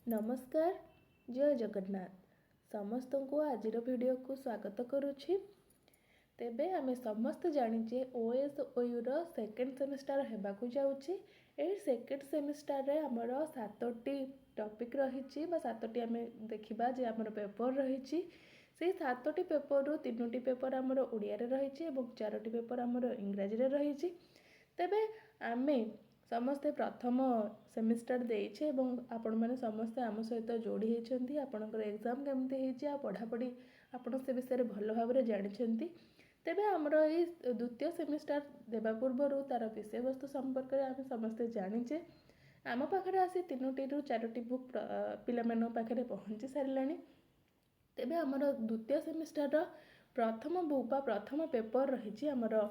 नमस्कार। जय जगन्नाथ समस्त को आज वीडियो को स्वागत करुछि। तेबे आमे समस्त जानिचे OSOU रो सेकेंड सेमिस्टर हेबाकु जाउछि। ए सेकेंड सेमिस्टर रे हमर 7टी टॉपिक रहिछि बा 7टी आमे देखिबा जे हमर पेपर रहिछि। से 7टी पेपर रो 3टी पेपर हमर ओडिया रे रहिछि एवं 4टी पेपर हमर इंग्रजी रे रहिछि। तेबे आमे समस्ते प्रथम सेमिस्टर देइछे एवं आपण माने समस्ते आम सहित जोड़ी होती। आपणकर एग्जाम केमती होइछि आ पढ़ापढ़ी आपण से विषय भल भाव जानी। तेबे आमर ये द्वितीय सेमिस्टर देवा पूर्व तार विषय वस्तु संपर्क में आम समस्ते जानीचे। आम पाखे आसी 3टी ରୁ 4टी बुक पिला पाखे पहुँची सारा। तेबे आमर द्वितीय सेमिस्टर प्रथम बुक बा प्रथम पेपर रही आमर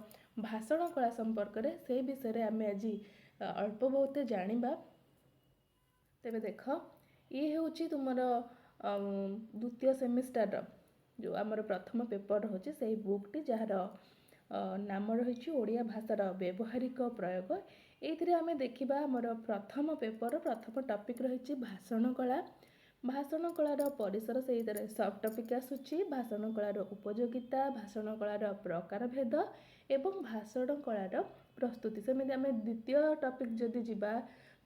भाषण कला संपर्क में से विषय आम आज अल्प बहुत जानिबा। तेबे देख ये हूँ तुमर द्वितीय सेमिस्टर जो आमर प्रथम पेपर होची से बुकटी जार नाम रही ओडिया भाषार व्यवहारिक प्रयोग। ये आम देखा आमर प्रथम पेपर प्रथम टॉपिक रही भाषण कला। भाषण कलार परिसर से सब टॉपिक आसूची भाषण कलार उपयोगिता, भाषण कलार प्रकार भेद एवं भाषण कलार प्रस्तुति। सेमती आम द्वितीय टॉपिक जदि जीवा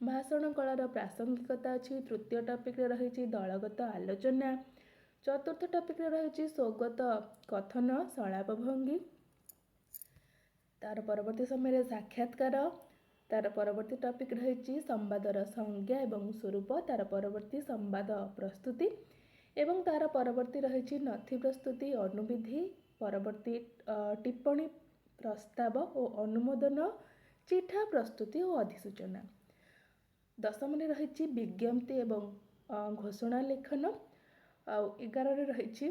भाषण कलार प्रासंगिकता अच्छी। तृतीय टॉपिक रही दलगत आलोचना। चतुर्थ टॉपिक रही स्वगत कथन संलाप भंगी। तार परवर्ती समय साक्षात्कार। तार परवर्ती टॉपिक रही संवादर संज्ञा एवं स्वरूप। तार परवर्ती संवाद प्रस्तुति एवं तार परवर्ती रही नथि प्रस्तुति अनुविधि। परवर्ती टिप्पणी प्रस्ताव और अनुमोदन, चिठा प्रस्तुति और अधिसूचना। दशम रही विज्ञप्ति एवं घोषणा लेखन। 11 रही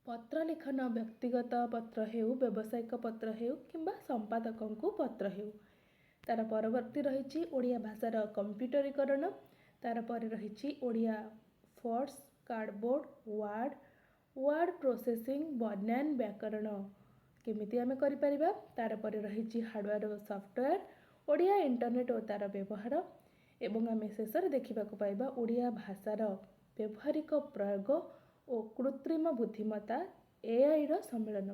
पत्र लिखन, व्यक्तिगत पत्र हेउ, व्यावसायिक पत्र हेउ किंबा संपादकों को पत्र हेउ। तार परवर्ती रही ओडिया भाषार कंप्यूटरीकरण। तार पर रही Odia force, cardboard, word processing, बनान, व्याकरण केमिति आमे करि परिबा। तार पर रही हार्डवेयर और सॉफ्टवेयर, ओडिया इंटरनेट और तार व्यवहार एवं आमे शेष देखा पाइबा ओडिया भाषार व्यवहारिक प्रयोग और कृत्रिम बुद्धिमत्ता AI रो सम्मेलन।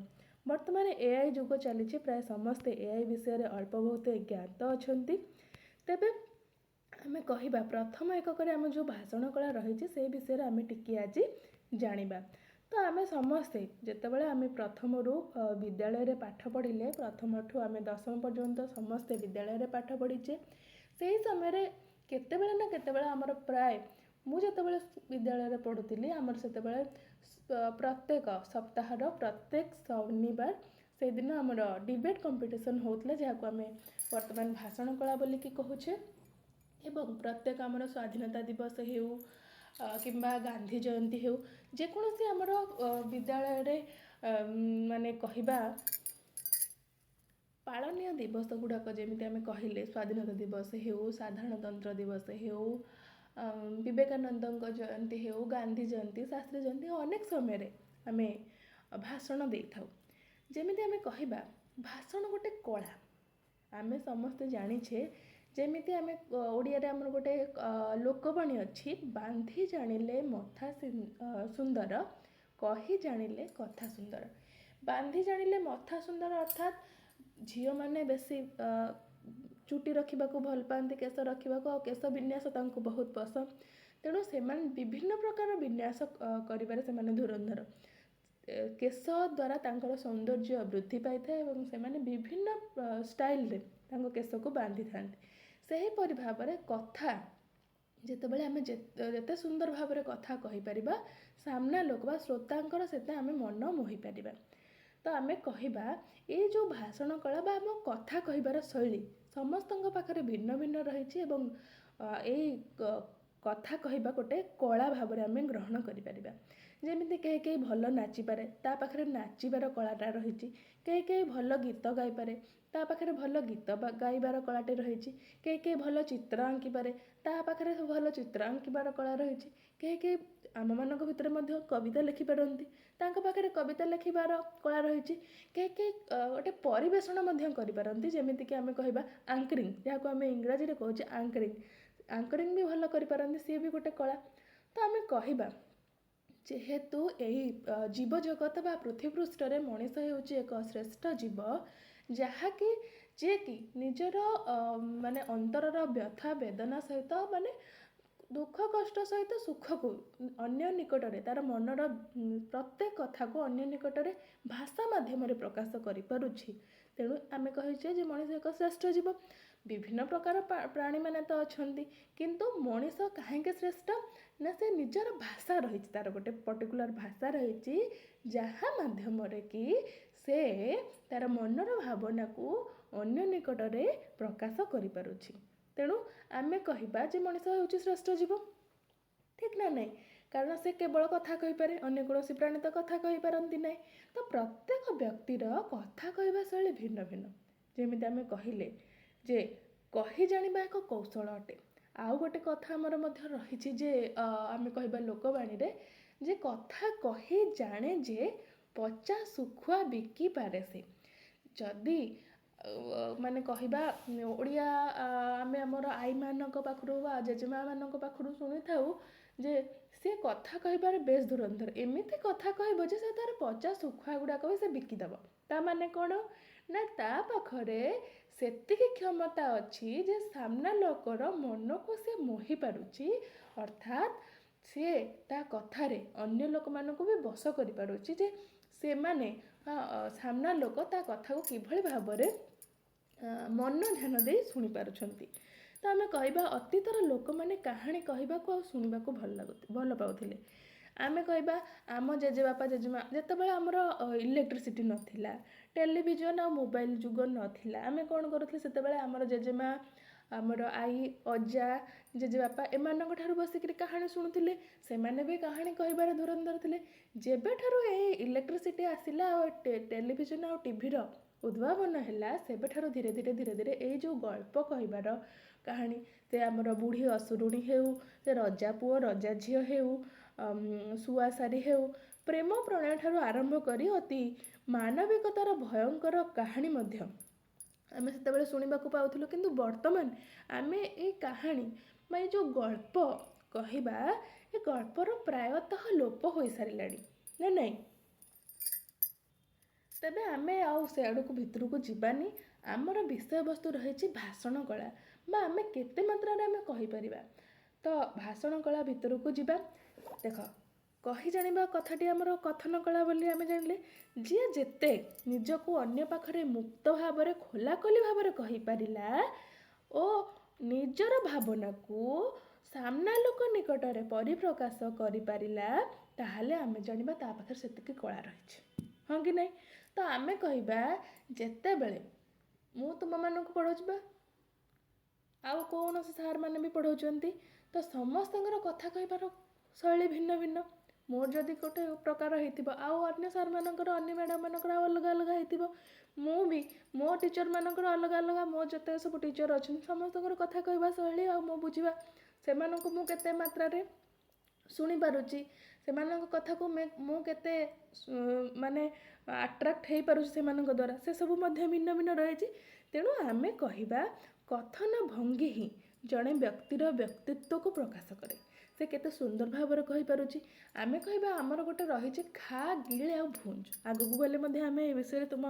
वर्तमान AI जुग चली प्राय समस्ते AI विषय रे अल्प बहुत ज्ञात अछंती। तेबे आमे कहिबा प्रथम एकक आम जो भाषण कला रही से विषय आम टिके आज जानिबा। तो आमे समस्ते जेतेबेले आमे प्रथम रु विद्यालय रे पाठ पढ़िले प्रथम ठू आमे दशम पर्यंत समस्ते विद्यालय रे पाठ पढ़ीचे। से समय रे केतेबेले ना केतेबेले आमर प्राय मु जेतेबेले विद्यालय रे पढ़ुतिली आमर सेतेबेले प्रत्येक सप्ताहर प्रत्येक शनिवार से दिन आमर डिबेट कंपटीशन होतले जहाको आमे वर्तमान भाषण कला बोली कि कहूचे। एवं प्रत्येक आमर स्वाधीनता दिवस हेउ किंबा गांधी जयंती हेउ जेकोसी आमर विद्यालय रे माने कहिबा पालनीय दिवस गुड़ाक जमी आम कहले स्वाधीनता दिवस हेउ, साधारणतंत्र दिवस हेउ, विवेकानंद जयंती हेउ, गांधी जयंती, शास्त्री जयंती अनेक समय आम भाषण दे था। जमी आम कहिबा भाषण गोटे कला। आमे समस्ते जानिछे जेमिति आमे ओडिया रे हमर गोटे लोकवाणी अच्छी बांधी जानिले मथा सुंदर, कही जानिले कथा सुंदर। बांधी जानिले मथा सुंदर अर्थात झील मैंने बेसी चुटी रखा भल पाती, केश रखा केश विन्यास तांको बहुत पसंद। तेणु से विभिन्न प्रकार विन्यास करिबारे से धुरंधर। केश द्वारा तांकर सौंदर्य वृद्धि पाई थाए एवं से विभिन्न स्टाइल रे तांको केश को बांधि थांती। सही परि भाबरे कथा जेतेबेले आमे जेते सुंदर भाबरे कथा कहि परिबा सामना लोक बा श्रोतांकर सेते आमे मन मोहि परिबा। तो आमे कहिबा ये जो भाषण कला बा आम कथा कहिबार शैली समस्तଙ୍କ पाखरे भिन्न भिन्न रही एवं कथा कहवा गोटे कला भाव में आम ग्रहण करें। जमी कहीं भल नाचिपारे ता पाखरे नाचिबार कलाटा रही, कहीं भल गीत गाईपारे ता पाखरे भल गीत गाइबार कलाटे रही, कहीं भल चित्र आंकी पारे ता पाखरे भल चित्र आंकीबार कला रही, कहीं आम मान भितर कविता लिखिपारती तांको पाखरे कविता लिखिबार कला रही, कहीं गोटे परिवेषण करिपारती। जेमिति कि आमे कहिबा आंकरिंग जहाँ को आमे इंग्राजी रे कहूचे आंकरिंग। ଆଙ୍କରିଂ ବି ଭଲ କରିପାରନ୍ତି, ସିଏ ବି ଗୋଟେ କଳା। ତ ଆମେ କହିବା ଯେହେତୁ ଏହି ଜୀବଜଗତ ବା ପୃଥିବୀ ପୃଷ୍ଠରେ ମଣିଷ ହେଉଛି ଏକ ଶ୍ରେଷ୍ଠ ଜୀବ, ଯାହାକି ଯିଏକି ନିଜର ମାନେ ଅନ୍ତରର ବ୍ୟଥା ବେଦନା ସହିତ ମାନେ ଦୁଃଖ କଷ୍ଟ ସହିତ ସୁଖକୁ ଅନ୍ୟ ନିକଟରେ ତାର ମନର ପ୍ରତ୍ୟେକ କଥାକୁ ଅନ୍ୟ ନିକଟରେ ଭାଷା ମାଧ୍ୟମରେ ପ୍ରକାଶ କରିପାରୁଛି। ତେଣୁ ଆମେ କହିଛେ ଯେ ମଣିଷ ଏକ ଶ୍ରେଷ୍ଠ ଜୀବ। ବିଭିନ୍ନ ପ୍ରକାର ପ୍ରାଣୀମାନେ ତ ଅଛନ୍ତି, କିନ୍ତୁ ମଣିଷ କାହିଁକି ଶ୍ରେଷ୍ଠ ନା ସେ ନିଜର ଭାଷା ରହିଛି, ତାର ଗୋଟେ ପର୍ଟିକୁଲାର ଭାଷା ରହିଛି, ଯାହା ମାଧ୍ୟମରେ କି ସେ ତାର ମନର ଭାବନାକୁ ଅନ୍ୟ ନିକଟରେ ପ୍ରକାଶ କରିପାରୁଛି। ତେଣୁ ଆମେ କହିବା ଯେ ମଣିଷ ହେଉଛି ଶ୍ରେଷ୍ଠ ଜୀବ, ଠିକ୍ ନା ନାହିଁ? କାରଣ ସେ କେବଳ କଥା କହିପାରେ, ଅନ୍ୟ କୌଣସି ପ୍ରାଣୀ ତ କଥା କହିପାରନ୍ତି ନାହିଁ। ତ ପ୍ରତ୍ୟେକ ବ୍ୟକ୍ତିର କଥା କହିବା ଶୈଳୀ ଭିନ୍ନ ଭିନ୍ନ। ଯେମିତି ଆମେ କହିଲେ ଯେ କହି ଜାଣିବା ଏକ କୌଶଳ ଅଟେ। ଆଉ ଗୋଟେ କଥା ଆମର ମଧ୍ୟ ରହିଛି ଯେ ଆମେ କହିବା ଲୋକବାଣୀରେ ଯେ କଥା କହି ଜାଣେ ଯେ ପଚା ଶୁଖୁଆ ବିକିପାରେ ସେ। ଯଦି ମାନେ କହିବା ଓଡ଼ିଆ ଆମେ ଆମର ଆଈମାନଙ୍କ ପାଖରୁ ବା ଜେଜେମାମାନଙ୍କ ପାଖରୁ ଶୁଣିଥାଉ ଯେ ସେ କଥା କହିବାରେ ବେଶ ଧୁରନ୍ଧର, ଏମିତି କଥା କହିବ ଯେ ସେ ତାର ପଚା ଶୁଖୁଆ ଗୁଡ଼ାକ ବି ସେ ବିକିଦେବ। ତା ମାନେ କ'ଣ ନା ତା ପାଖରେ ସେତିକି କ୍ଷମତା ଅଛି ଯେ ସାମ୍ନା ଲୋକର ମନକୁ ସେ ମୋହି ପାରୁଛି, ଅର୍ଥାତ୍ ସିଏ ତା କଥାରେ ଅନ୍ୟ ଲୋକମାନଙ୍କୁ ବି ବଶ କରିପାରୁଛି ଯେ ସେମାନେ ସାମ୍ନା ଲୋକ ତା କଥାକୁ କିଭଳି ଭାବରେ ମନ ଧ୍ୟାନ ଦେଇ ଶୁଣିପାରୁଛନ୍ତି। ତ ଆମେ କହିବା ଅତୀତର ଲୋକମାନେ କାହାଣୀ କହିବାକୁ ଆଉ ଶୁଣିବାକୁ ଭଲ ପାଉଥିଲେ। ଆମେ କହିବା ଆମ ଜେଜେବାପା ଜେଜେମା ଯେତେବେଳେ ଆମର ଇଲେକ୍ଟ୍ରିସିଟି ନଥିଲା, ଟେଲିଭିଜନ ଆଉ ମୋବାଇଲ ଯୁଗ ନଥିଲା, ଆମେ କ'ଣ କରୁଥିଲେ ସେତେବେଳେ ଆମର ଜେଜେମା, ଆମର ଆଈ, ଅଜା, ଜେଜେବାପା ଏମାନଙ୍କ ଠାରୁ ବସିକିରି କାହାଣୀ ଶୁଣୁଥିଲେ। ସେମାନେ ବି କାହାଣୀ କହିବାରେ ଧୁରନ୍ଧର ଥିଲେ। ଯେବେଠାରୁ ଏଇ ଇଲେକ୍ଟ୍ରିସିଟି ଆସିଲା ଆଉ ଟେଲିଭିଜନ ଆଉ ଟିଭିର ଉଦ୍ଭାବନ ହେଲା, ସେବେଠାରୁ ଧୀରେ ଧୀରେ ଏଇ ଯେଉଁ ଗଳ୍ପ କହିବାର କାହାଣୀ, ସେ ଆମର ବୁଢ଼ୀ ଅସୁରୁଣୀ ହେଉ, ସେ ରଜା ପୁଅ ରଜା ଝିଅ ହେଉ, ଶୁଆଶାରୀ ହେଉ, ପ୍ରେମ ପ୍ରଣୟ ଠାରୁ ଆରମ୍ଭ କରି ଅତି ମାନବିକତାର ଭୟଙ୍କର କାହାଣୀ ମଧ୍ୟ ଆମେ ସେତେବେଳେ ଶୁଣିବାକୁ ପାଉଥିଲୁ। କିନ୍ତୁ ବର୍ତ୍ତମାନ ଆମେ ଏଇ କାହାଣୀ ବା ଏଇ ଯେଉଁ ଗଳ୍ପ କହିବା, ଏ ଗଳ୍ପର ପ୍ରାୟତଃ ଲୋପ ହୋଇସାରିଲାଣି ନା ନାହିଁ? ତେବେ ଆମେ ଆଉ ସେ ଆଡ଼କୁ ଭିତରକୁ ଯିବାନି। ଆମର ବିଷୟବସ୍ତୁ ରହିଛି ଭାଷଣ କଳା, ବା ଆମେ କେତେ ମାତ୍ରାରେ ଆମେ କହିପାରିବା। ତ ଭାଷଣ କଳା ଭିତରକୁ ଯିବା। ଦେଖ, କହି ଜାଣିବା କଥାଟି ଆମର କଥନ କଳା ବୋଲି ଆମେ ଜାଣିଲେ। ଯିଏ ଯେତେ ନିଜକୁ ଅନ୍ୟ ପାଖରେ ମୁକ୍ତ ଭାବରେ ଖୋଲାଖୋଲି ଭାବରେ କହିପାରିଲା ଓ ନିଜର ଭାବନାକୁ ସାମ୍ନା ଲୋକ ନିକଟରେ ପରିପ୍ରକାଶ କରିପାରିଲା, ତାହେଲେ ଆମେ ଜାଣିବା ତା ପାଖରେ ସେତିକି କଳା ରହିଛି, ହଁ କି ନାହିଁ? ତ ଆମେ କହିବା ଯେତେବେଳେ ମୁଁ ତୁମମାନଙ୍କୁ ପଢ଼ାଉଛି ବା ଆଉ କୌଣସି ସାର୍ମାନେ ବି ପଢ଼ାଉଛନ୍ତି, ତ ସମସ୍ତଙ୍କର କଥା କହିବାର ଶୈଳୀ ଭିନ୍ନ ଭିନ୍ନ। ମୋର ଯଦି ଗୋଟେ ପ୍ରକାର ହେଇଥିବ, ଆଉ ଅନ୍ୟ ସାର୍ମାନଙ୍କର, ଅନ୍ୟ ମ୍ୟାଡ଼ାମମାନଙ୍କର ଆଉ ଅଲଗା ଅଲଗା ହେଇଥିବ। ମୁଁ ବି ମୋ ଟିଚରମାନଙ୍କର ଅଲଗା ଅଲଗା, ମୋ ଯେତେ ସବୁ ଟିଚର ଅଛନ୍ତି ସମସ୍ତଙ୍କର କଥା କହିବା ଶୈଳୀ ଆଉ ମୋ ବୁଝିବା, ସେମାନଙ୍କୁ ମୁଁ କେତେ ମାତ୍ରାରେ ଶୁଣିପାରୁଛି, ସେମାନଙ୍କ କଥାକୁ ମୁଁ କେତେ ମାନେ ଆଟ୍ରାକ୍ଟ ହେଇପାରୁଛି ସେମାନଙ୍କ ଦ୍ୱାରା, ସେସବୁ ମଧ୍ୟ ଭିନ୍ନ ଭିନ୍ନ ରହିଛି। ତେଣୁ ଆମେ କହିବା କଥନ ଭଙ୍ଗୀ ହିଁ ଜଣେ ବ୍ୟକ୍ତିର ବ୍ୟକ୍ତିତ୍ୱକୁ ପ୍ରକାଶ କରେ। ସେ କେତେ ସୁନ୍ଦର ଭାବରେ କହିପାରୁଛି। ଆମେ କହିବା ଆମର ଗୋଟେ ରହିଛି ଖା ଗିଳେ ଆଉ ଭୁଞ୍ଜ। ଆଗକୁ ଗଲେ ମଧ୍ୟ ଆମେ ଏ ବିଷୟରେ ତୁମ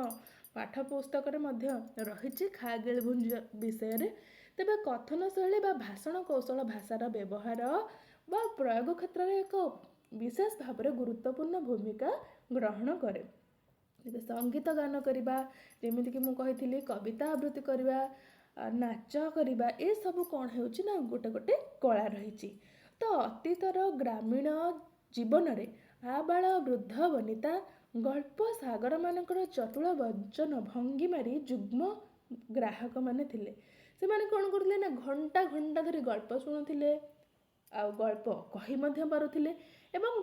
ପାଠ ପୁସ୍ତକରେ ମଧ୍ୟ ରହିଛି ଖା ଗିଳେ ଭୁଞ୍ଜ ବିଷୟରେ। ତେବେ କଥନ ଶୈଳୀ ବା ଭାଷଣ କୌଶଳ ଭାଷାର ବ୍ୟବହାର ବା ପ୍ରୟୋଗ କ୍ଷେତ୍ରରେ ଏକ ବିଶେଷ ଭାବରେ ଗୁରୁତ୍ୱପୂର୍ଣ୍ଣ ଭୂମିକା ଗ୍ରହଣ କରେ। ତେବେ ସଙ୍ଗୀତ ଗାନ କରିବା, ଯେମିତିକି ମୁଁ କହିଥିଲି କବିତା ଆବୃତ୍ତି କରିବା, ନାଚ କରିବା, ଏସବୁ କ'ଣ ହେଉଛି ନା ଗୋଟେ ଗୋଟେ କଳା ରହିଛି। ତ ଅତୀତର ଗ୍ରାମୀଣ ଜୀବନରେ ଆବାଳ ବୃଦ୍ଧ ବନିତା ଗଳ୍ପ ସାଗରମାନଙ୍କର ଚଟୁଳ ବଞ୍ଚନ ଭଙ୍ଗିମାରି ଯୁଗ୍ମ ଗ୍ରାହକମାନେ ଥିଲେ। ସେମାନେ କ'ଣ କରୁଥିଲେ ନା ଘଣ୍ଟା ଘଣ୍ଟା ଧରି ଗଳ୍ପ ଶୁଣୁଥିଲେ, ଆଉ ଗଳ୍ପ କହି ମଧ୍ୟ ପାରୁଥିଲେ। ଏବଂ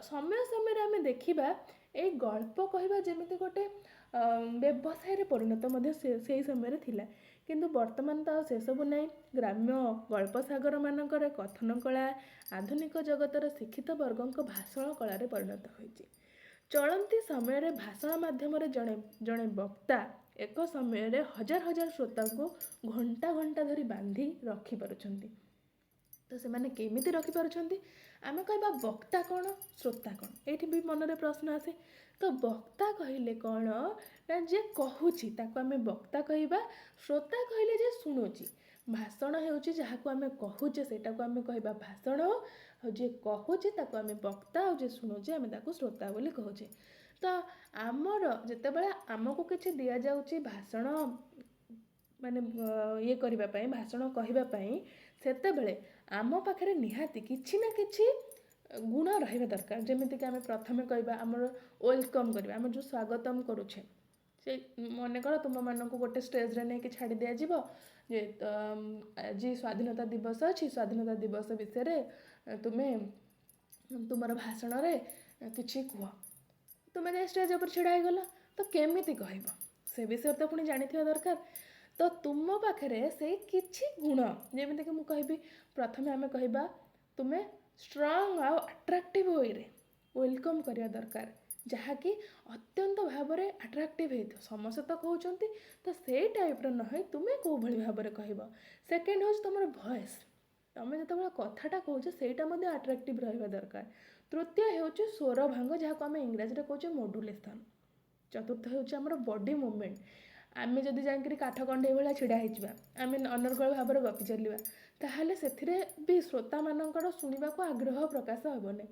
ସମୟ ସମୟରେ ଆମେ ଦେଖିବା ଏଇ ଗଳ୍ପ କହିବା ଯେମିତି ଗୋଟେ ବ୍ୟବସାୟରେ ପରିଣତ ମଧ୍ୟ ସେଇ ସମୟରେ ଥିଲା। କିନ୍ତୁ ବର୍ତ୍ତମାନ ତ ଆଉ ସେସବୁ ନାହିଁ। ଗ୍ରାମ୍ୟ ଗଳ୍ପ ସାଗରମାନଙ୍କରେ କଥନ କଳା ଆଧୁନିକ ଜଗତର ଶିକ୍ଷିତ ବର୍ଗଙ୍କ ଭାଷଣ କଳାରେ ପରିଣତ ହୋଇଛି। ଚଳନ୍ତି ସମୟରେ ଭାଷଣ ମାଧ୍ୟମରେ ଜଣେ ବକ୍ତା ଏକ ସମୟରେ ହଜାର ହଜାର ଶ୍ରୋତାଙ୍କୁ ଘଣ୍ଟା ଘଣ୍ଟା ଧରି ବାନ୍ଧି ରଖିପାରୁଛନ୍ତି। तो से केमिति रखिपारुछंती आमे कहबा वक्ता कौन श्रोता कौन एठी भी मनरे प्रश्न आसे। तो वक्ता कहले कौन ना जे कहूची ताको आमे वक्ता कहबा। श्रोता कहले जे शुणुची भाषण हेउची जहाको आमे कहूचे सेटाको आमे कहबा भाषण। और जे कहूचे ताको आमे वक्ता और जे शुणुचे आमे ताको श्रोता बोली कहूचे। तो आमर जेतेबेले आमको किछि दिया जाउची भाषण माने ये करबा पई भाषण कहबा पई सेतेबेले आम पाखरे निहाती किछि ना किछि गुण रहिबा दरकार। जेमिति कि आमे प्रथमे कहबा हमर वेलकम करबा हम जो स्वागतम करूछे से मने कर तुम मानक गोटे स्टेज रे नै कि छाड़ी दिया जीवो जे आज स्वाधीनता दिवस अछि स्वाधीनता दिवस विषय रे तुमे तुमर भाषण रे किछि कुह तुमे जे स्टेज ऊपर छिड़ा गला तो केमिति कहबो से विषय तो पुणी जानिथिबा दरकार। तो तुम पाखरे से किछि गुण जेमिति कि मु कहबी प्रथमे आमे कहबा तुमे स्ट्रांग आ अट्रैक्टिव वे रे वेलकम करिया दरकार जहाँकि अत्यंत भाव में अट्रैक्टिव है समस्त तो कहते तो से टाइप न है तुम्हें कौ भाई भाव में कह। सेकेंड हूँ तुम वॉइस तुम जो कथाटा कौच से अट्रैक्टिव रहा दरकार। तृतीय हूँ स्वर भांग जहाँ को आम इंग्राजी में कौचे मॉड्यूलेशन। चतुर्थ हूँ बॉडी मूवमेंट आम जदि जाकि काठ कंडे भाया ढड़ा होम अनर्गल भाव में गपि चलवा ताहले से भी श्रोता मानकर शुणा को आग्रह प्रकाश हेबनी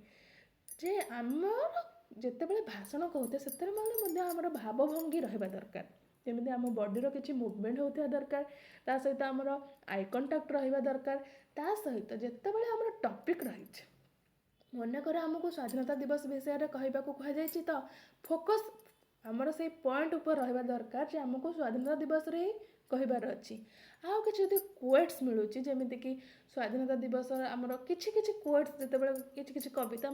जे आमर जितेबाला भाषण कहते से आमर भावभंगी रहा दरकार। जमी आम बॉडीर किसी मुवमेंट होता दरकार ता सहित आमर आई कंटाक्ट रहा दरकार ता सहित जितेबाला आमर टॉपिक रही मनकर आमको स्वाधीनता दिवस विषय कहवाक कहुई तो फोकस आमर से पॉइंट ऊपर रहा दरकार जे आमको स्वाधीनता दिवस रे ही कहबार अच्छी। आउ कि क्वेट्स मिलूँ जमीती कि स्वाधीनता दिवस आमर किछि क्वेट्स जिते किछि कविता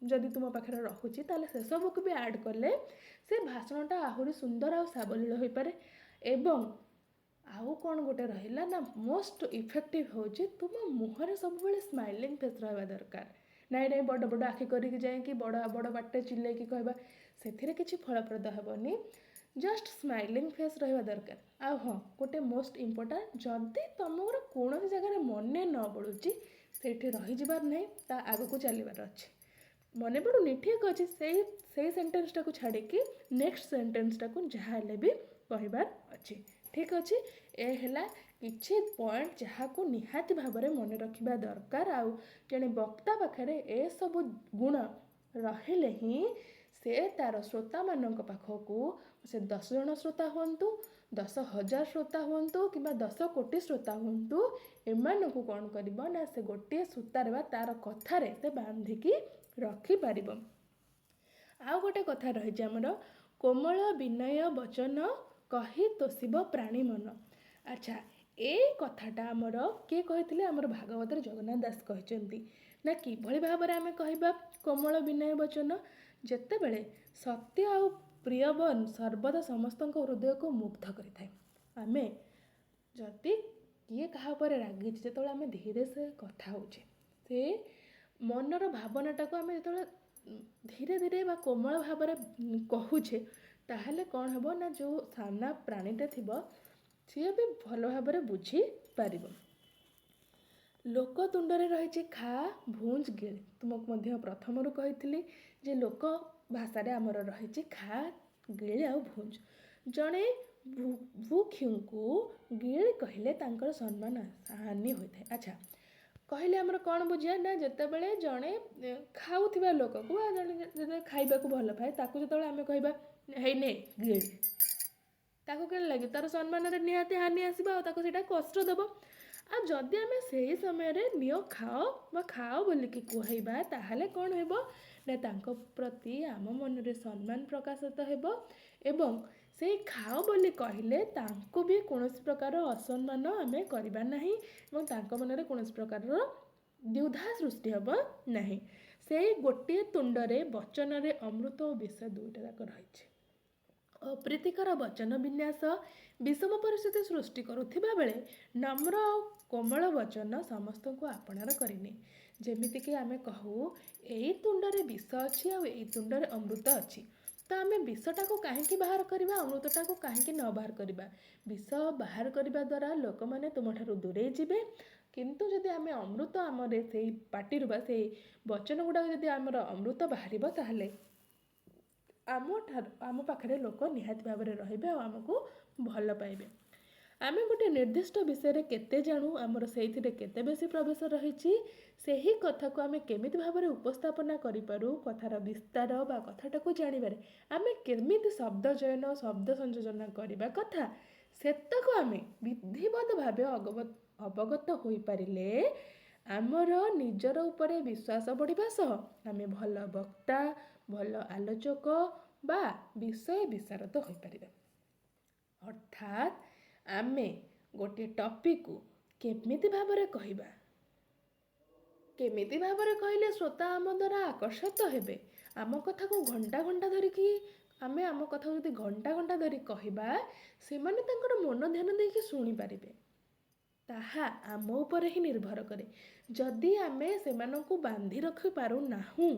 जदि तुम पाखे रखुची ताले से सब को भी ऐड कले से भाषणटा आहुरी सुंदर आ सावलील हो पारे। एवं आउ कौन गोटे रहा ना मोस्ट इफेक्टिव होची तुम मुहर सब स्माइलिंग फेस रहा दरकार। नाई नाई बड़ बड़ आखि करके जाए बड़ बड़ बाटे चिल्ले कि कहबा से किसी फलप्रद हेबनी जस्ट स्माइलिंग फेस रहा दरकार। आ हाँ गोटे मोस्ट इम्पोर्टाट जदि तुमर कौन जगह मन न पड़ुची से रहीजार ना ता आग को चलबार अच्छे मन पड़ुनी ठीक अच्छे से सेंटेंसटा को छाड़ी नेक्स्ट सेंटेंसटा को जहाँ भी कहबार अच्छे ठीक अच्छे। ए हैला किछि पॉइंट जहाँ को निहाती भाव में मन रखा दरकार। आउ जड़े वक्ता पाखे ए सब गुण रहिले ही से तार श्रोता मानक पाखकू से 10 जन श्रोता हूँ 10,000 श्रोता हूँ कि 10 कोटी श्रोता हूँ एमानकू कौन कर ना से गोटे सूतार बा तार कथार से बांधिकी रखिपार। आउ गोटे कथा रही आमर कोमल विनय वचन कही तोषिब प्राणी मन। अच्छा ए कथाटा आमर किए कही आमर भागवत जगन्नाथ दास कहते ना कि भाव में आम कहबा कोमल विनय वचन जेतेबेले सत्य आ प्रियवन सर्वदा समस्त हृदय को मुग्ध करें। आमे जदि किए क्या रागी जो आम धीरे से कथा होचे से मनर भावनाटा को आम जो धीरे धीरे बा कोमल भाव में कहूचे ताहले कौन हेबो ना जो सामना प्राणीटे थिबो सी भी भल भाव में बुझी पार। लोक तुंडरे रही खा भूंज गिल तुमको प्रथम कही जे लोक भाषा आमर रही खा गिल आ भूंज जड़े भूक्षु को गिल कहले तांकर सम्मान हानि होता है। अच्छा कहले आमर कौन बुझा ना जितेबाला जड़े खाऊा लोक को जड़े खाइबा भल पाए ताकू जो आम कहबा है ने गिल ताकू के लगे तार सम्मान निहाती हानि आसो आटा कष्ट दब। आ जदि आम से समय नियो खाओ बा खाओ बोलिकी कहबा ताहले कौन हेबो ना तांको प्रति आम मन रे सम्मान प्रकाशित हेबो एवं से खाओ बोली कहले तांको भी कौनसी प्रकार असम्मान आमे करबा नहीं एवं तांको मन रे कौनसी प्रकार द्विधा सृष्टि हेबो नहीं। से गोटे तुंडरे वचन रे अमृत और विष दुईटा जाक रही अप्रीतिकर वचन विन्यास विषम परिस्थिति सृष्टि करुथिबा बेले नम्र और कोमल वचन समस्त को आपणार करनी। जेमिति कि आमे कहू एई तुंडरे विष अच्छी आ एई तुंडरे अमृत अच्छी तो आम विषटा को कहीं बाहर करवा अमृतटा को कहीं न बाहर करवा। विष बाहर करने द्वारा लोक मैंने तुम ठार दूरे जीवे କିନ୍ତୁ ଯଦି ଆମେ ଅମୃତ ଆମର ସେଇ ପାଟିରୁ ବା ସେଇ ବଚନ ଗୁଡ଼ାକ ଯଦି ଆମର ଅମୃତ ବାହାରିବ ତାହେଲେ ଆମ ପାଖରେ ଲୋକ ନିହାତି ଭାବରେ ରହିବେ ଆଉ ଆମକୁ ଭଲ ପାଇବେ। ଆମେ ଗୋଟେ ନିର୍ଦ୍ଦିଷ୍ଟ ବିଷୟରେ କେତେ ଜାଣୁ, ଆମର ସେଇଥିରେ କେତେ ବେଶୀ ପ୍ରବେଶ ରହିଛି, ସେହି କଥାକୁ ଆମେ କେମିତି ଭାବରେ ଉପସ୍ଥାପନା କରିପାରୁ, କଥାର ବିସ୍ତାର ବା କଥାଟାକୁ ଜାଣିବାରେ ଆମେ କେମିତି ଶବ୍ଦ ଚୟନ ଶବ୍ଦ ସଂଯୋଜନା କରିବା କଥା, ସେତକ ଆମେ ବିଧିବଦ୍ଧ ଭାବେ ଅବଗତ ହୋଇପାରିଲେ ଆମର ନିଜର ଉପରେ ବିଶ୍ୱାସ ବଢ଼ିବା ସହ ଆମେ ଭଲ ବକ୍ତା, ଭଲ ଆଲୋଚକ ବା ବିଷୟ ବିଶାରଦ ହୋଇପାରିବା। ଅର୍ଥାତ୍ ଆମେ ଗୋଟିଏ ଟପିକକୁ କେମିତି ଭାବରେ କହିବା, କେମିତି ଭାବରେ କହିଲେ ଶ୍ରୋତା ଆମ ଦ୍ୱାରା ଆକର୍ଷିତ ହେବେ, ଆମ କଥାକୁ ଘଣ୍ଟା ଘଣ୍ଟା ଧରିକି ଆମେ ଆମ କଥାକୁ ଯଦି ଘଣ୍ଟା ଘଣ୍ଟା ଧରି କହିବା ସେମାନେ ତାଙ୍କର ମନ ଧ୍ୟାନ ଦେଇକି ଶୁଣିପାରିବେ, ତାହା ଆମ ଉପରେ ହିଁ ନିର୍ଭର କରେ। ଯଦି ଆମେ ସେମାନଙ୍କୁ ବାନ୍ଧି ରଖିପାରୁନାହୁଁ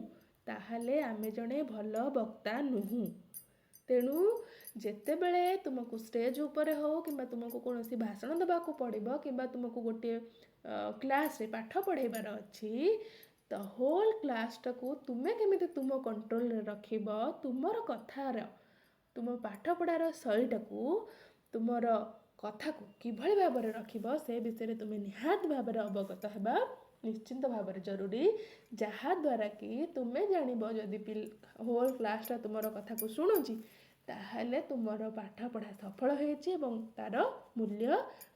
ତାହେଲେ ଆମେ ଜଣେ ଭଲ ବକ୍ତା ନୁହୁଁ। ତେଣୁ ଯେତେବେଳେ ତୁମକୁ ଷ୍ଟେଜ୍ ଉପରେ ହେଉ କିମ୍ବା ତୁମକୁ କୌଣସି ଭାଷଣ ଦେବାକୁ ପଡ଼ିବ କିମ୍ବା ତୁମକୁ ଗୋଟିଏ କ୍ଲାସ୍ରେ ପାଠ ପଢ଼ାଇବାର ଅଛି, ତ ହୋଲ୍ କ୍ଲାସ୍ଟାକୁ ତୁମେ କେମିତି ତୁମ କଣ୍ଟ୍ରୋଲରେ ରଖିବ, ତୁମର କଥାର ତୁମ ପାଠ ପଢ଼ାର ଶୈଳୀଟାକୁ ତୁମର କଥାକୁ କିଭଳି ଭାବରେ ରଖିବ ସେ ବିଷୟରେ ତୁମେ ନିହାତି ଭାବରେ ଅବଗତ ହେବା ନିଶ୍ଚିନ୍ତ ଭାବରେ ଜରୁରୀ, ଯାହାଦ୍ୱାରା କି ତୁମେ ଜାଣିବ ଯଦି ହୋଲ୍ କ୍ଲାସ୍ଟା ତୁମର କଥାକୁ ଶୁଣୁଛି ତାହେଲେ ତୁମର ପାଠପଢ଼ା ସଫଳ ହୋଇଛି ଏବଂ ତା'ର ମୂଲ୍ୟ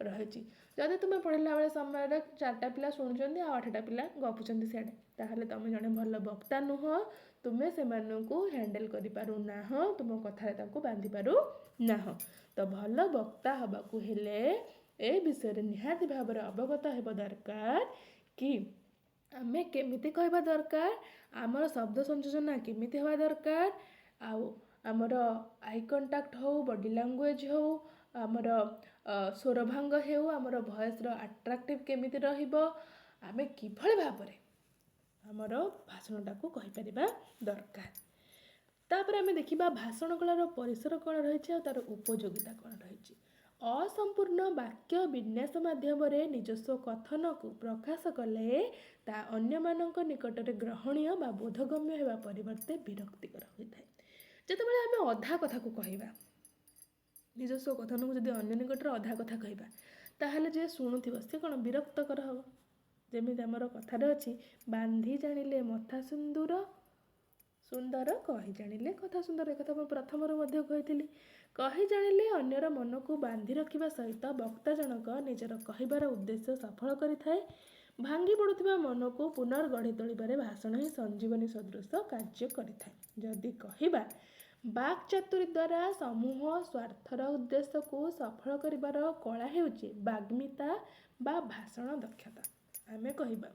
ରହିଛି। ଯଦି ତୁମେ ପଢ଼ିଲା ବେଳେ ସମୟରେ 4ଟା ପିଲା ଶୁଣୁଛନ୍ତି ଆଉ 8ଟା ପିଲା ଗପୁଛନ୍ତି ସିଆଡ଼େ, ତାହେଲେ ତୁମେ ଜଣେ ଭଲ ବକ୍ତା ନୁହଁ, ତୁମେ ସେମାନଙ୍କୁ ହ୍ୟାଣ୍ଡେଲ୍ କରିପାରୁନାହଁ, ତୁମ କଥାରେ ତାଙ୍କୁ ବାନ୍ଧି ପାରୁନାହଁ। ତ ଭଲ ବକ୍ତା ହେବାକୁ ହେଲେ ଏ ବିଷୟରେ ନିହାତି ଭାବରେ ଅବଗତ ହେବା ଦରକାର କି ଆମେ କେମିତି କହିବା ଦରକାର, ଆମର ଶବ୍ଦ ସଂଯୋଜନା କେମିତି ହେବା ଦରକାର, ଆଉ ଆମର ଆଇ କଣ୍ଟାକ୍ଟ ହେଉ, ବଡ଼ି ଲାଙ୍ଗୁଏଜ୍ ହେଉ, ଆମର ସ୍ୱରଭଙ୍ଗ ହେଉ, ଆମର ଭଏସ୍ର ଆଟ୍ରାକ୍ଟିଭ୍ କେମିତି ରହିବ, ଆମେ କିଭଳି ଭାବରେ ଆମର ଭାଷଣଟାକୁ କହିପାରିବା ଦରକାର। ତାପରେ ଆମେ ଦେଖିବା ଭାଷଣ କଳାର ପରିସର କ'ଣ ରହିଛି ଆଉ ତା'ର ଉପଯୋଗିତା କ'ଣ ରହିଛି। ଅସମ୍ପୂର୍ଣ୍ଣ ବାକ୍ୟ ବିନ୍ୟାସ ମାଧ୍ୟମରେ ନିଜସ୍ୱ କଥନକୁ ପ୍ରକାଶ କଲେ ତାହା ଅନ୍ୟମାନଙ୍କ ନିକଟରେ ଗ୍ରହଣୀୟ ବା ବୋଧଗମ୍ୟ ହେବା ପରିବର୍ତ୍ତେ ବିରକ୍ତିକର ହୋଇଥାଏ। ଯେତେବେଳେ ଆମେ ଅଧା କଥାକୁ କହିବା, ନିଜସ୍ୱ କଥନକୁ ଯଦି ଅନ୍ୟ ନିକଟରେ ଅଧା କଥା କହିବା ତାହେଲେ ଯିଏ ଶୁଣୁଥିବ ସେ କ'ଣ ବିରକ୍ତକର ହେବ। ଯେମିତି ଆମର କଥାରେ ଅଛି, ବାନ୍ଧି ଜାଣିଲେ ମଥା ସୁନ୍ଦର, ସୁନ୍ଦର କହି ଜାଣିଲେ କଥା ସୁନ୍ଦର। ଏ କଥା ମୁଁ ପ୍ରଥମରୁ ମଧ୍ୟ କହିଥିଲି। କହି ଜାଣିଲେ ଅନ୍ୟର ମନକୁ ବାନ୍ଧି ରଖିବା ସହିତ ବକ୍ତା ଜଣକ ନିଜର କହିବାର ଉଦ୍ଦେଶ୍ୟ ସଫଳ କରିଥାଏ। ଭାଙ୍ଗି ପଡ଼ୁଥିବା ମନକୁ ପୁନର୍ଗଢ଼ି ତୋଳିବାରେ ଭାଷଣ ହିଁ ସଞ୍ଜୀବନୀ ସଦୃଶ କାର୍ଯ୍ୟ କରିଥାଏ। ଯଦି କହିବା ବାକ୍ ଚାତୁରୀ ଦ୍ୱାରା ସମୂହ ସ୍ୱାର୍ଥର ଉଦ୍ଦେଶ୍ୟକୁ ସଫଳ କରିବାର କଳା ହେଉଛି ବାଗ୍ମିତା ବା ଭାଷଣ ଦକ୍ଷତା। ଆମେ କହିବା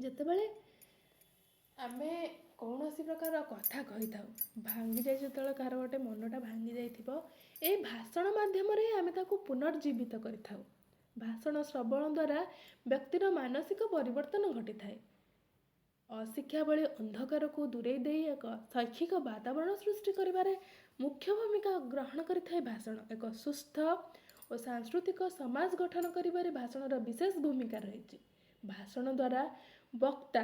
ଯେତେବେଳେ ଆମେ କୌଣସି ପ୍ରକାର କଥା କହିଥାଉ, ଭାଙ୍ଗି ଯାଇଛି ଯେତେବେଳେ କାହାର ଗୋଟେ ମନଟା ଭାଙ୍ଗି ଯାଇଥିବ, ଏ ଭାଷଣ ମାଧ୍ୟମରେ ଆମେ ତାକୁ ପୁନର୍ଜୀବିତ କରିଥାଉ। ଭାଷଣ ଶ୍ରବଣ ଦ୍ୱାରା ବ୍ୟକ୍ତିର ମାନସିକ ପରିବର୍ତ୍ତନ ଘଟିଥାଏ। ଅଶିକ୍ଷା ଭଳି ଅନ୍ଧକାରକୁ ଦୂରେଇ ଦେଇ ଏକ ଶୈକ୍ଷିକ ବାତାବରଣ ସୃଷ୍ଟି କରିବାରେ ମୁଖ୍ୟ ଭୂମିକା ଗ୍ରହଣ କରିଥାଏ ଭାଷଣ। ଏକ ସୁସ୍ଥ ଓ ସାଂସ୍କୃତିକ ସମାଜ ଗଠନ କରିବାରେ ଭାଷଣର ବିଶେଷ ଭୂମିକା ରହିଛି। ଭାଷଣ ଦ୍ୱାରା ବକ୍ତା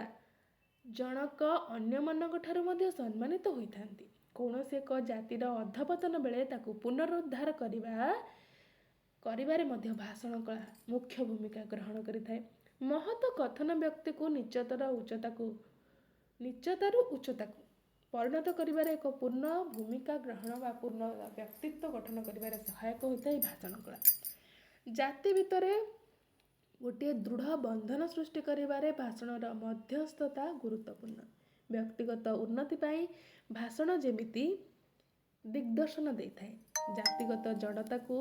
ଜଣକ ଅନ୍ୟମାନଙ୍କ ଠାରୁ ମଧ୍ୟ ସମ୍ମାନିତ ହୋଇଥାନ୍ତି। କୌଣସି ଏକ ଜାତିର ଅଧପତନ ବେଳେ ତାକୁ ପୁନରୁଦ୍ଧାର କରିବାରେ ମଧ୍ୟ ଭାଷଣ କଳା ମୁଖ୍ୟ ଭୂମିକା ଗ୍ରହଣ କରିଥାଏ। ମହତ କଥନ ବ୍ୟକ୍ତିକୁ ନିଚତାରୁ ଉଚ୍ଚତାକୁ ପରିଣତ କରିବାରେ ଏକ ପୂର୍ଣ୍ଣ ଭୂମିକା ଗ୍ରହଣ ବା ପୂର୍ଣ୍ଣ ବ୍ୟକ୍ତିତ୍ୱ ଗଠନ କରିବାରେ ସହାୟକ ହୋଇଥାଏ ଭାଷଣ କଳା। ଜାତି ଭିତରେ ଗୋଟିଏ ଦୃଢ଼ ବନ୍ଧନ ସୃଷ୍ଟି କରିବାରେ ଭାଷଣର ମଧ୍ୟସ୍ଥତା ଗୁରୁତ୍ୱପୂର୍ଣ୍ଣ। ବ୍ୟକ୍ତିଗତ ଉନ୍ନତି ପାଇଁ ଭାଷଣ ଯେମିତି ଦିଗ୍ଦର୍ଶନ ଦେଇଥାଏ, ଜାତିଗତ ଜଡ଼ତାକୁ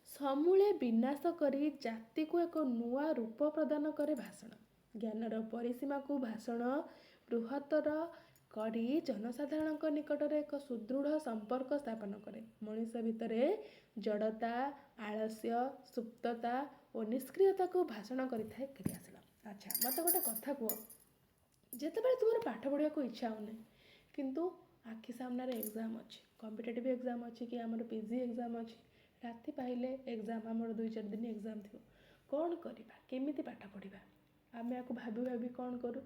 ସମୂଳେ ବିନାଶ କରି ଜାତିକୁ ଏକ ନୂଆ ରୂପ ପ୍ରଦାନ କରେ ଭାଷଣ। ଜ୍ଞାନର ପରିସୀମାକୁ ଭାଷଣ ବୃହତ୍ତର କରି ଜନସାଧାରଣଙ୍କ ନିକଟରେ ଏକ ସୁଦୃଢ଼ ସମ୍ପର୍କ ସ୍ଥାପନ କରେ। ମଣିଷ ଭିତରେ ଜଡ଼ତା, ଆଳସ୍ୟ, ସୁପ୍ତତା ଓ ନିଷ୍କ୍ରିୟତାକୁ ଭାଷଣ କରିଥାଏ କ୍ରିୟାଶୀଳ। ଆଚ୍ଛା, ମୋତେ ଗୋଟେ କଥା କୁହ, ଯେତେବେଳେ ତୁମର ପାଠ ପଢ଼ିବାକୁ ଇଚ୍ଛା ହେଉନାହିଁ କିନ୍ତୁ ଆଖି ସାମ୍ନାରେ ଏକ୍ଜାମ୍ ଅଛି, କମ୍ପିଟେଟିଭ୍ ଏକ୍ଜାମ୍ ଅଛି କି ଆମର PG ଏକ୍ଜାମ୍ ଅଛି, ରାତି ପାଇଲେ ଏକ୍ଜାମ୍, ଆମର 2-4 ଦିନ ଏକ୍ଜାମ୍ ଥିବ, कौन करवा केमिति पाठ पढ़ा आम या भाभी भाभी कौन करूँ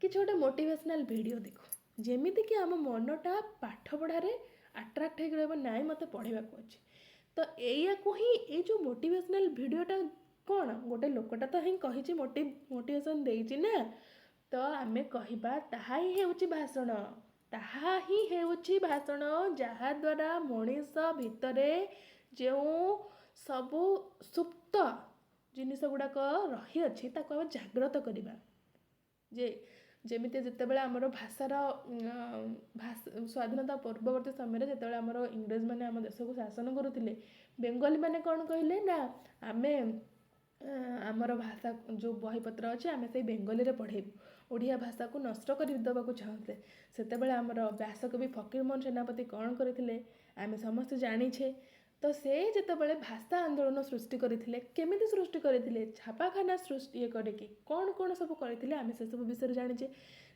कि गोटे मोटिवेशनल वीडियो देखो जेमिति कि आम मनटा पाठ पढ़ारे अट्राक्ट हो नाई मत पढ़ा अच्छे तो या ही ये जो मोटिवेशनल वीडियोटा कौन गोटे लोकटा तो ही कही मोटिवेशन देती ना तो आमे कहबा ताहा ही होउची भाषण ताहा ही होउची भाषण जहा द्वारा मनीष भितरे जो सबु सुप्त जिनिस गुड़ाक रही अच्छी ताको जाग्रत करवा जे जेमिति जितेबाला आमर भाषार स्वाधीनता पूर्ववर्ती समय जिते आमर इंग्रेज मैंने आम देश को शासन करुले बेंगली मैंने कौन कहले ना आमे आमर भाषा जो बहीपत्र अच्छे आम से बेंगली रे पढ़ेबू ओडिया भाषा को नष्ट कर देवाक चाहते से आमर व्यासकवि फकीरमोहन सेनापति कौन करते आम समस्त जानीछे तो से जितेबाला भाषा आंदोलन सृष्टि करते केमिति सृष्टि करते छापाखाना सृष्टि ये करके कौन कौन सब करते आम से सब विषय जानीचे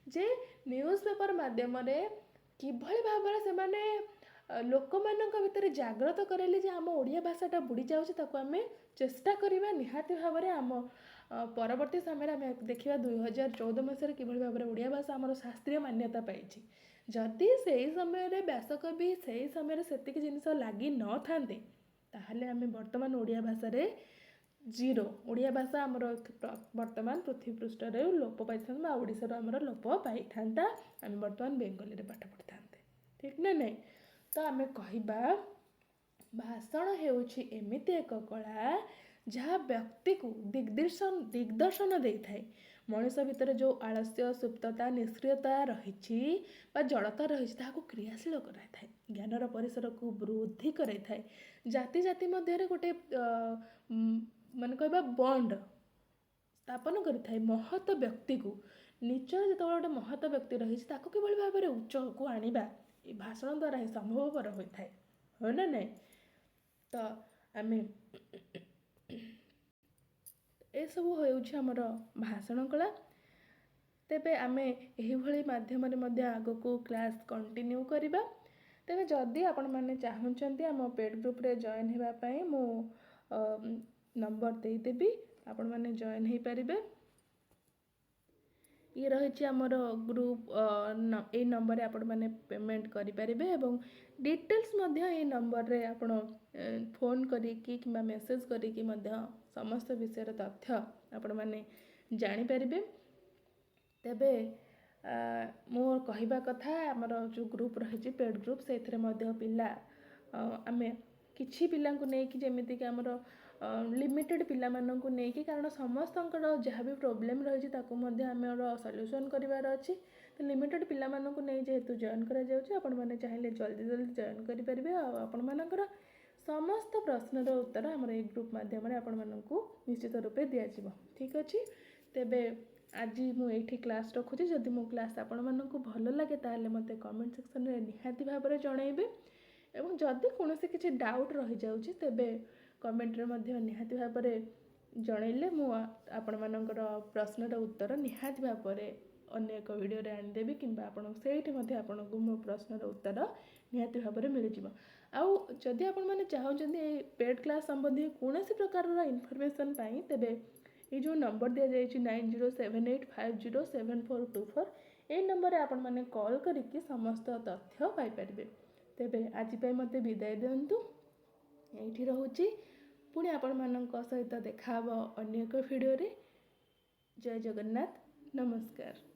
जे न्यूज पेपर माध्यम किभली भाव से लोक मानक भितर जाग्रत करेले जे आम ओडिया भाषाटा बुड़ी जाउछि ताको आमे चेष्टा करिबा निहाती भाव में आम परवर्ती समय आम देखा 2014 मसीह किभली भाव में ओडिया भाषा आमर शास्त्रीय मान्यता पाई जदि से समय व्यासकवि से समय से जिनिस लगी न थांते ताहले आमे वर्तमान ओडिया भाषा रे जीरो ओडिया भाषा आमर वर्तमान पृथ्वी पृष्ठ रे लोप पाई था ओडिशा आमर लोप पाई था आम वर्तमान बेंगली रे पाठ पढ़ी था ठीक ना नहीं तो आमे कहबा भाषण हेउछि एमिति एक कला जहाँ व्यक्ति को दिग्दर्शन दे थाए मनीष भितर जो आलस्य सुप्तता निष्क्रियता रही जड़ता रही क्रियाशील कराए ज्ञानर परिसर को वृद्धि कराए जाति जाति मध्य गोटे मान कहबा बॉन्ड स्थापन करें महत व्यक्ति को निचर जो गोटे महत व्यक्ति रही किभली भाव में उच्च को आनिबा ये भाषण द्वारा ही संभवपर होता है हो ना नहीं तो आम ए सब होमर भाषण कला तेबे आमे एही भली माध्यम आग को क्लास कंटिन्यू करिबा तेबे जदि आपण माने चाहूचंती आम पेड ग्रुप रे जॉइन हेबा पई मो नंबर दे देबी आपण माने जॉइन हे परिबे ये रही आमर ग्रुप ए नंबर आपण माने पेमेंट करि परिबे एवं डिटेल्स मध्य ए नंबर रे आपण फोन करी कि मेसेज करी कि मध्य समस्त विषय तथ्य आपण माने जानि परिबे तेबे मोर कहवा कथा आमर जो ग्रुप रही पेड ग्रुप से पिला आमे किछि पिला को नहीं कि जेमिति कि आमर लिमिटेड पिला मानन को नहीं कि कारण समस्त जहाँ भी प्रोब्लेम रही आमर सॉल्यूशन करिवार अछि तो लिमिटेड पिला मानन को नहीं जेहेतु जॉइन करा जाउछि आपण माने चाहिले जल्दी जल्दी जॉइन करि परिबे आपण मानकर समस्त प्रश्नर उत्तर आमर ए ग्रुप माध्यम आपण माननकु निश्चित रूपे दिया जिवो ठीक अछि तेबे आज मुझे क्लास रखुची जदि मो क्लास आपण माननकु भल लगे ताले मते कमेंट सेक्शन रे निहाती भाव में जनइबे एवं जदि कोनोसी किछि डाउट रहि जाउछि तेबे कमेंट रे मध्य निहाती भाव में जनइले मु आपण मानकर प्रश्नर उत्तर निहाती भाव में अन्य एक वीडियो रे आनिदेबी किंबा आपण सेठी मध्य आपनको मो प्रश्नर उत्तर निहाती भाव में मिल जिवो आउ जदि आपण माने चाहउछन्ती पेड क्लास संबंधी कोनोसी प्रकार इनफॉरमेशन पाई तेबे ये जो नंबर दिया जाए 9078507424 ये नंबर आपण माने कॉल करके समस्त तथ्य पाई परिबे तेबे आज पे मते विदाय देंतु एठी रहउची पुणी आपण मानक सहित देखा अन्य एक वीडियो रे जय जगन्नाथ नमस्कार।